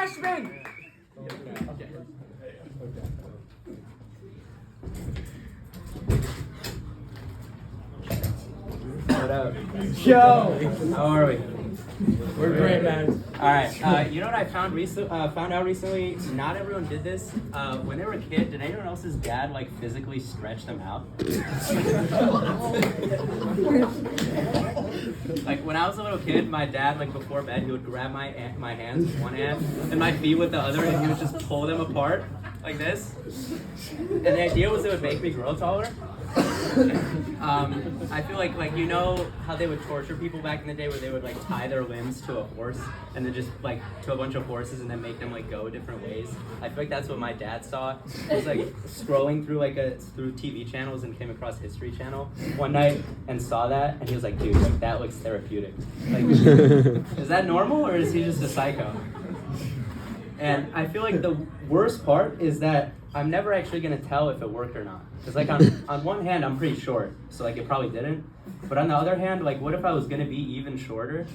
freshman! What up? Yo! How are we? We're great, man. All right. You know what I found out recently? Not everyone did this. When they were a kid, did anyone else's dad like physically stretch them out? Like when I was a little kid, my dad like before bed he would grab my hands with one hand and my feet with the other, and he would just pull them apart like this. And the idea was it would make me grow taller. I feel like you know how they would torture people back in the day where they would like tie their limbs to a horse and then just like to a bunch of horses and then make them like go different ways. I feel like that's what my dad saw. He was like scrolling through through TV channels and came across History Channel one night and saw that, and he was like, dude, like that looks therapeutic. Like, is that normal or is he just a psycho? And I feel like the worst part is that I'm never actually gonna tell if it worked or not. Cause like on one hand I'm pretty short, so like it probably didn't. But on the other hand, like what if I was gonna be even shorter?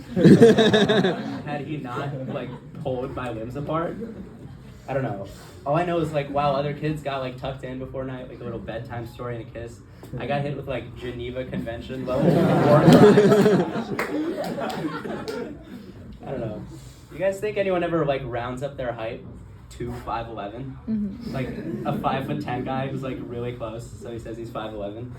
Had he not like pulled my limbs apart? I don't know. All I know is like while other kids got like tucked in before night, like a little bedtime story and a kiss, I got hit with like Geneva Convention level war crimes. I don't know. You guys think anyone ever like rounds up their height to 5'11"? Mm-hmm. Like a 5'10" guy who's like really close, so he says he's 5'11".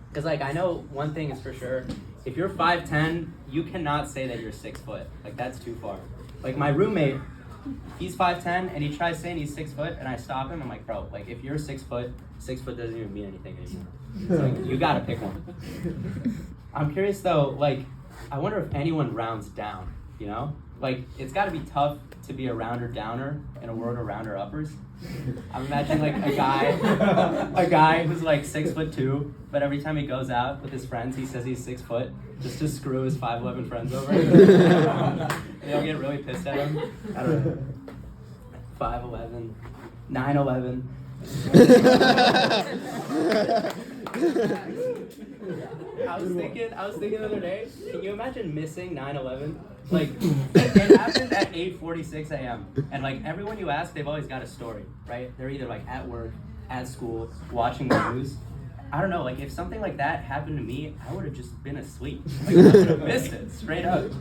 Because like I know one thing is for sure, if you're 5'10", you cannot say that you're 6 foot. Like that's too far. Like my roommate, he's 5'10" and he tries saying he's 6 foot, and I stop him. I'm like, bro, like if you're 6 foot, 6 foot doesn't even mean anything anymore. It's like you gotta pick one. I'm curious though, like I wonder if anyone rounds down, you know? Like, it's got to be tough to be a rounder downer in a world of rounder uppers. I'm imagining like a guy who's like 6'2", but every time he goes out with his friends, he says he's 6 foot just to screw his 5'11" friends over. They'll get really pissed at him. I don't know. 5'11", 9'11". I was thinking the other day, can you imagine missing 9/11? Like, it happened at 8:46 a.m. And like everyone you ask, they've always got a story, right? They're either like at work, at school, watching the news. I don't know, like if something like that happened to me, I would have just been asleep. Like I would have missed it, straight up.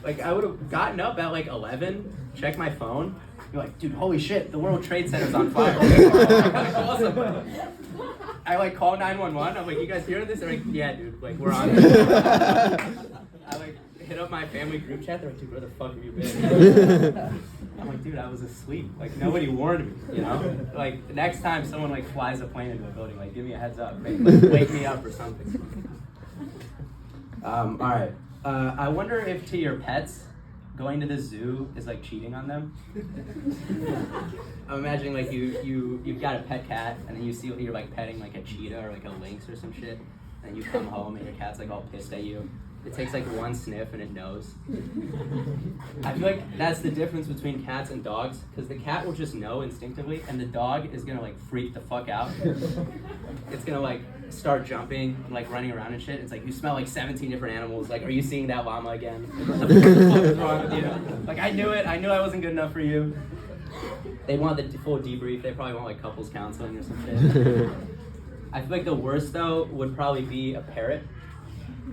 Like I would have gotten up at like 11, checked my phone, you're like, dude, holy shit, the World Trade Center's on fire. Awesome. I like call 911. I'm like, you guys hearing this? They're like, yeah, dude. Like, we're on it. I like hit up my family group chat. They're like, dude, where the fuck have you been? I'm like, dude, I was asleep. Like, nobody warned me. You know? Like, the next time someone like flies a plane into a building, like, give me a heads up. Like, wake me up or something. All right. I wonder if to your pets, going to the zoo is like cheating on them. I'm imagining like you've got a pet cat, and then you see you're like petting like a cheetah or like a lynx or some shit, and you come home and your cat's like all pissed at you. It takes like one sniff and it knows. I feel like that's the difference between cats and dogs, because the cat will just know instinctively, and the dog is gonna like freak the fuck out. It's gonna like start jumping, like running around and shit. It's like, you smell like 17 different animals. Like, are you seeing that llama again? What the fuck is wrong with you? Like, I knew it. I knew I wasn't good enough for you. They want the full debrief. They probably want like couples counseling or some shit. I feel like the worst though would probably be a parrot,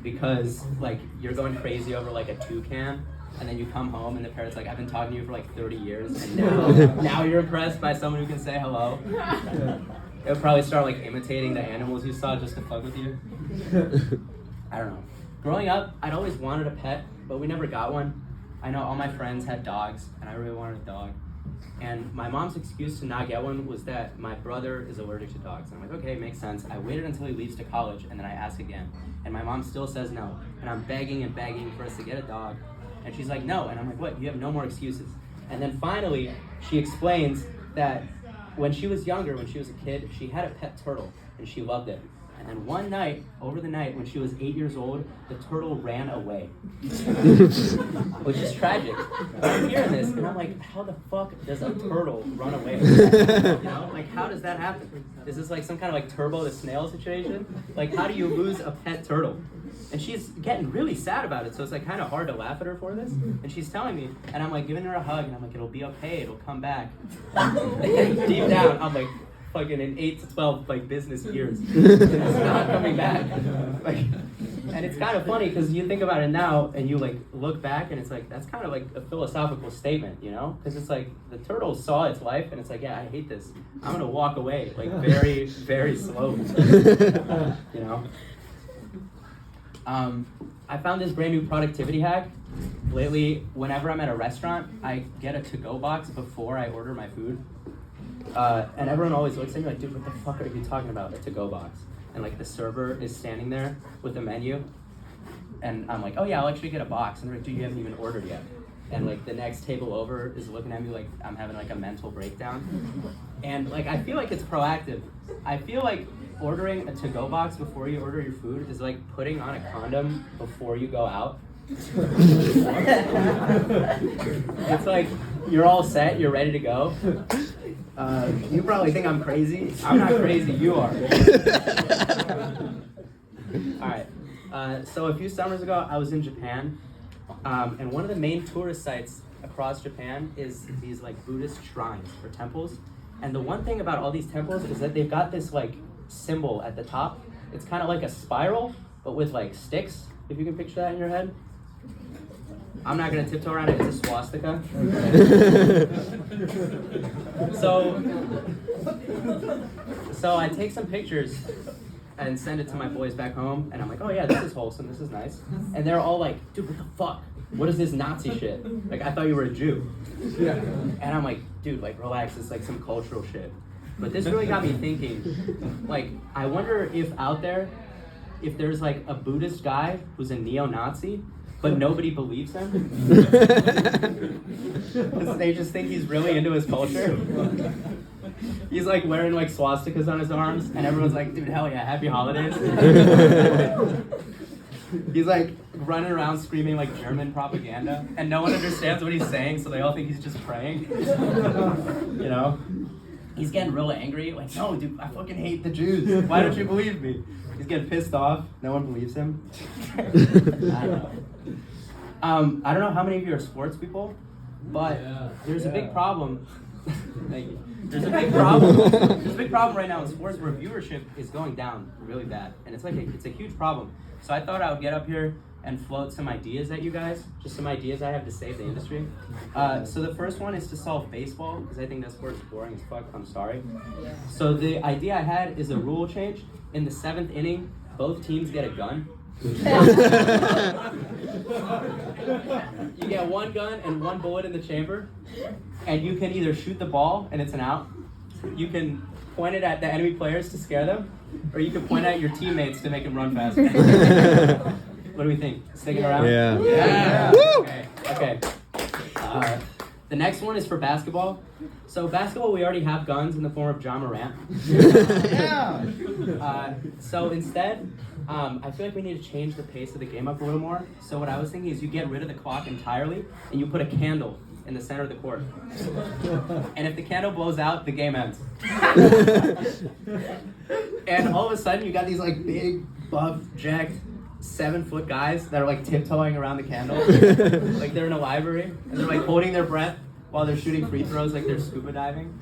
because like you're going crazy over like a toucan, and then you come home and the parrot's like, I've been talking to you for like 30 years, and now you're impressed by someone who can say hello. It would probably start like imitating the animals you saw just to fuck with you. I don't know. Growing up, I'd always wanted a pet, but we never got one. I know all my friends had dogs, and I really wanted a dog. And my mom's excuse to not get one was that my brother is allergic to dogs. And I'm like, okay, makes sense. I waited until he leaves to college, and then I ask again. And my mom still says no. And I'm begging and begging for us to get a dog. And she's like, no. And I'm like, what? You have no more excuses. And then finally, she explains that when she was younger, when she was a kid, she had a pet turtle, and she loved it. And then one night, over the night, when she was 8 years old, the turtle ran away. Which is tragic. I'm hearing this, and I'm like, how the fuck does a turtle run away? You know? Like, how does that happen? Is this like some kind of like Turbo the Snail situation? Like, how do you lose a pet turtle? And she's getting really sad about it, so it's like kind of hard to laugh at her for this. And she's telling me, and I'm like giving her a hug, and I'm like, it'll be okay, it'll come back. Deep down, I'm like, fucking in 8 to 12 like business years, it's not coming back. Like, and it's kind of funny because you think about it now, and you like look back, and it's like that's kind of like a philosophical statement, you know? Because it's like the turtle saw its life, and it's like, yeah, I hate this. I'm gonna walk away like very, very slowly, you know. I found this brand new productivity hack. Lately, whenever I'm at a restaurant, I get a to-go box before I order my food. And everyone always looks at me like, dude, what the fuck are you talking about, a to-go box? And like the server is standing there with the menu. And I'm like, oh yeah, I'll actually get a box. And they're like, dude, you haven't even ordered yet. And like the next table over is looking at me like I'm having like a mental breakdown. And like, I feel like it's proactive. I feel like ordering a to-go box before you order your food is like putting on a condom before you go out. It's like you're all set, you're ready to go. You probably think I'm crazy. I'm not crazy, you are. Alright, so a few summers ago I was in Japan, and one of the main tourist sites across Japan is these like Buddhist shrines or temples. And the one thing about all these temples is that they've got this like symbol at the top. It's kind of like a spiral, but with like sticks, if you can picture that in your head. I'm not gonna tiptoe around it, it's a swastika. So I take some pictures and send it to my boys back home, and I'm like, oh yeah, this is wholesome, this is nice. And they're all like, dude, what the fuck? What is this Nazi shit? Like, I thought you were a Jew. Yeah. And I'm like, dude, like, relax, it's like some cultural shit. But this really got me thinking, like, I wonder if out there, if there's like a Buddhist guy who's a neo-Nazi, but nobody believes him. Because they just think he's really into his culture. He's like wearing like swastikas on his arms, and everyone's like, dude, hell yeah, happy holidays. He's like running around screaming like German propaganda, and no one understands what he's saying, so they all think he's just praying. You know? He's getting real angry, like, no, dude, I fucking hate the Jews. Why don't you believe me? He's getting pissed off. No one believes him. I don't know. I don't know how many of you are sports people, but there's a big problem. Thank you. There's a big problem. There's a big problem right now in sports where viewership is going down really bad, and it's a huge problem. So I thought I would get up here and float some ideas at you guys, just some ideas I have to save the industry. So the first one is to solve baseball, because I think that sport is boring as fuck. I'm sorry. So the idea I had is a rule change. In the 7th inning, both teams get a gun. You get one gun and one bullet in the chamber, and you can either shoot the ball and it's an out, you can point it at the enemy players to scare them, or you can point at your teammates to make them run faster. What do we think? Sticking around? Yeah. Okay. The next one is for basketball. So basketball, we already have guns in the form of John Morant. So instead, I feel like we need to change the pace of the game up a little more. So what I was thinking is you get rid of the clock entirely, and you put a candle in the center of the court. And if the candle blows out, the game ends. And all of a sudden, you got these like big, buff, jacked, 7-foot guys that are like tiptoeing around the candle, like they're in a library, and they're like holding their breath while they're shooting free throws, like they're scuba diving.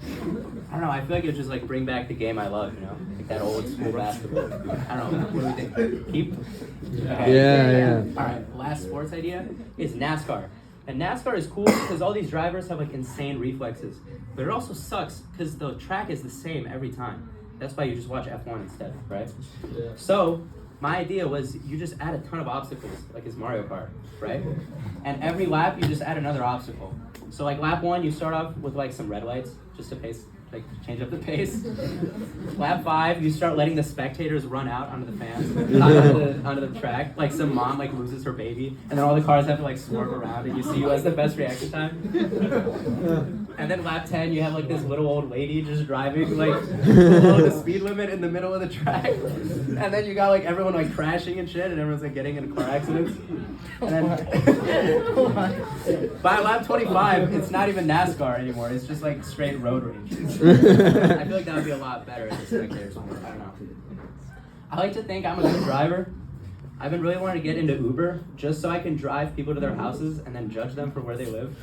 I don't know. I feel like it would just like bring back the game I love, you know, like that old school basketball. I don't know. What do we think? Keep. Okay. Yeah. All right. Last sports idea is NASCAR. And NASCAR is cool because all these drivers have like insane reflexes, but it also sucks because the track is the same every time. That's why you just watch F1 instead, right? Yeah. So my idea was you just add a ton of obstacles, like it's Mario Kart, right? And every lap you just add another obstacle. So like lap 1, you start off with like some red lights, just to pace, like change up the pace. Lap 5, you start letting the spectators run out onto the fans, onto the track. Like some mom like loses her baby, and then all the cars have to like swerve around, and you see who has the best reaction time. And then lap 10, you have like this little old lady just driving like below the speed limit in the middle of the track. And then you got like everyone like crashing and shit, and everyone's like getting into car accidents. And then by lap 25, it's not even NASCAR anymore. It's just like straight road rage. I feel like that would be a lot better in the spectator sport. I don't know. I like to think I'm a good driver, I've been really wanting to get into Uber just so I can drive people to their houses and then judge them for where they live.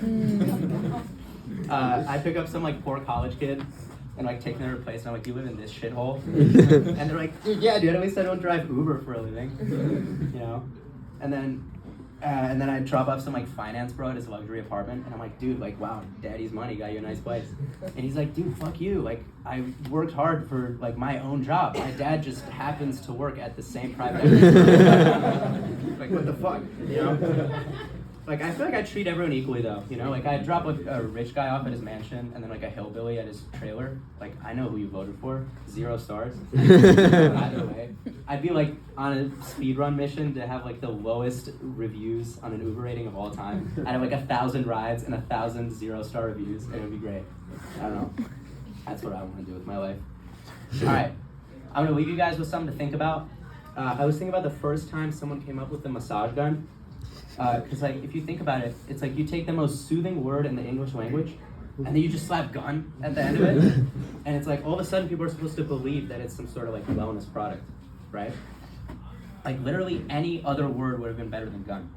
I pick up some like poor college kid and like take them to their place and I'm like, you live in this shithole? And they're like, yeah, dude, at least I don't drive Uber for a living, you know? And then I drop off some like finance bro at his luxury apartment and I'm like, dude, like, wow, daddy's money got you a nice place. And he's like, dude, fuck you. Like, I worked hard for like my own job. My dad just happens to work at the same private equity. Like, what the fuck, you know? Like, I feel like I treat everyone equally though, you know? Like, I drop a rich guy off at his mansion and then like a hillbilly at his trailer. Like, I know who you voted for. 0 stars. Either way. I'd be like on a speedrun mission to have like the lowest reviews on an Uber rating of all time. I'd have like 1,000 rides and 1,000 0-star reviews and it would be great. I don't know. That's what I want to do with my life. All right. I'm gonna leave you guys with something to think about. I was thinking about the first time someone came up with the massage gun. Because like if you think about it, it's like you take the most soothing word in the English language and then you just slap gun at the end of it. And it's like all of a sudden people are supposed to believe that it's some sort of like wellness product, right? Like literally any other word would have been better than gun.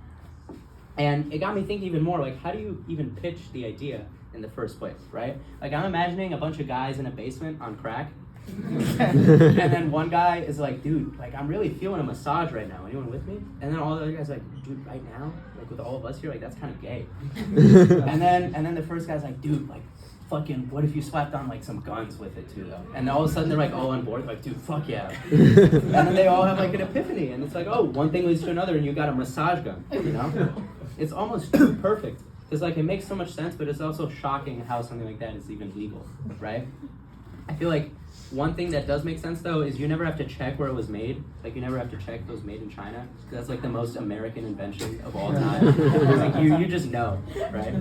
And it got me thinking even more, like how do you even pitch the idea in the first place, right? Like I'm imagining a bunch of guys in a basement on crack. And then one guy is like, dude, like I'm really feeling a massage right now. Anyone with me? And then all the other guys are like, dude, right now? Like with all of us here, like that's kind of gay. and then the first guy's like, dude, like fucking, what if you slapped on like some guns with it too though? And all of a sudden they're like all on board, like, dude, fuck yeah. And then they all have like an epiphany and it's like, oh, one thing leads to another and you got a massage gun, you know? It's almost too perfect. Because like it makes so much sense, but it's also shocking how something like that is even legal, right? I feel like one thing that does make sense though is you never have to check where it was made. Like you never have to check if it was made in China. Because that's like the most American invention of all time. Like you just know, right?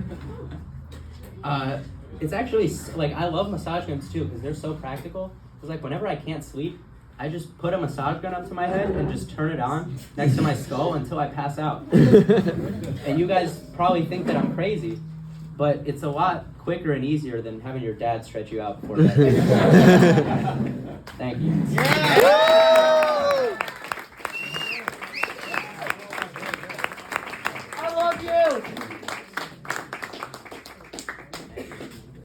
It's actually like I love massage guns too because they're so practical. Because like whenever I can't sleep, I just put a massage gun up to my head and just turn it on next to my skull until I pass out. And you guys probably think that I'm crazy, but it's a lot quicker and easier than having your dad stretch you out before bed. Thank you. Yeah!